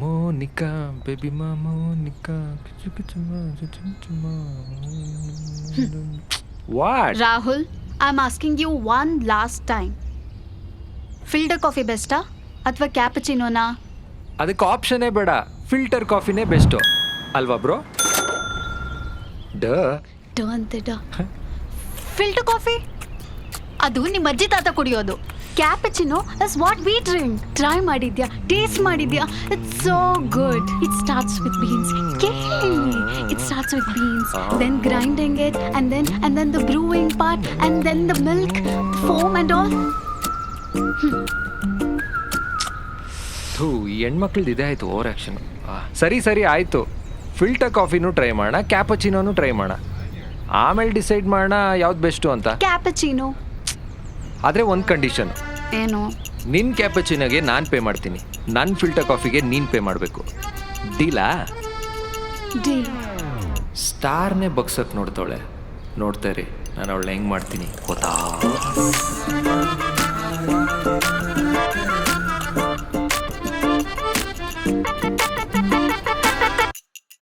Monika baby ಮಾ Monica what Rahul, I'm asking you one last time. Filter coffee besta ಅಥವಾ ಕ್ಯಾಪಚಿನೋನಾ? ಅದಕ್ಕೆ ಆಪ್ಷನ್ನೇ ಬೇಡ, ಫಿಲ್ಟರ್ ಕಾಫಿನೇ ಬೆಸ್ಟು ಅಲ್ವಾ ಬ್ರೋ? ಫಿಲ್ಟರ್ ಕಾಫಿ ಅದು ನಿಮ್ಮ ಅಜ್ಜಿ ತಾತ ಕುಡಿಯೋದು. Cappuccino is what we drink. Try ಮಾಡಿದ್ಯಾ? ಟೇಸ್ಟ್ ಮಾಡಿದ್ಯಾ? It's so good. It starts with beans. It starts with beans, then grinding it, and then the brewing part, and then the milk, foam and all. ಥೂ, ಈ ಹೆಣ್ಮಕ್ಳದ್ದು ಇದೇ ಆಯಿತು over action. ಸರಿ ಆಯಿತು, filter ಕಾಫಿನೂ try ಮಾಡೋಣ, ಕ್ಯಾಪಚಿನೋನು try ಮಾಡೋಣ, ಆಮೇಲೆ decide ಮಾಡೋಣ ಯಾವ್ದು ಬೆಸ್ಟು ಅಂತ. ಕ್ಯಾಪಚಿನೋ. ಆದರೆ ಒಂದು ಕಂಡೀಷನ್. ಏನು? ನಿನ್ನ ಕ್ಯಾಪಚಿನೋಗೆ ನಾನು ಪೇ ಮಾಡ್ತೀನಿ, ನನ್ನ ಫಿಲ್ಟರ್ ಕಾಫಿಗೆ ನೀನು ಪೇ ಮಾಡಬೇಕು. ಡೀಲಾ? ಡೀಲ್. ಸ್ಟಾರ್ನೇ ಬಗ್ಸಕ್ಕೆ ನೋಡ್ತಾಳೆ. ನೋಡ್ತಾ ಇರಿ, ನಾನು ಅವಳನ್ನ ಹೆಂಗೆ ಮಾಡ್ತೀನಿ ಗೊತ್ತಾ?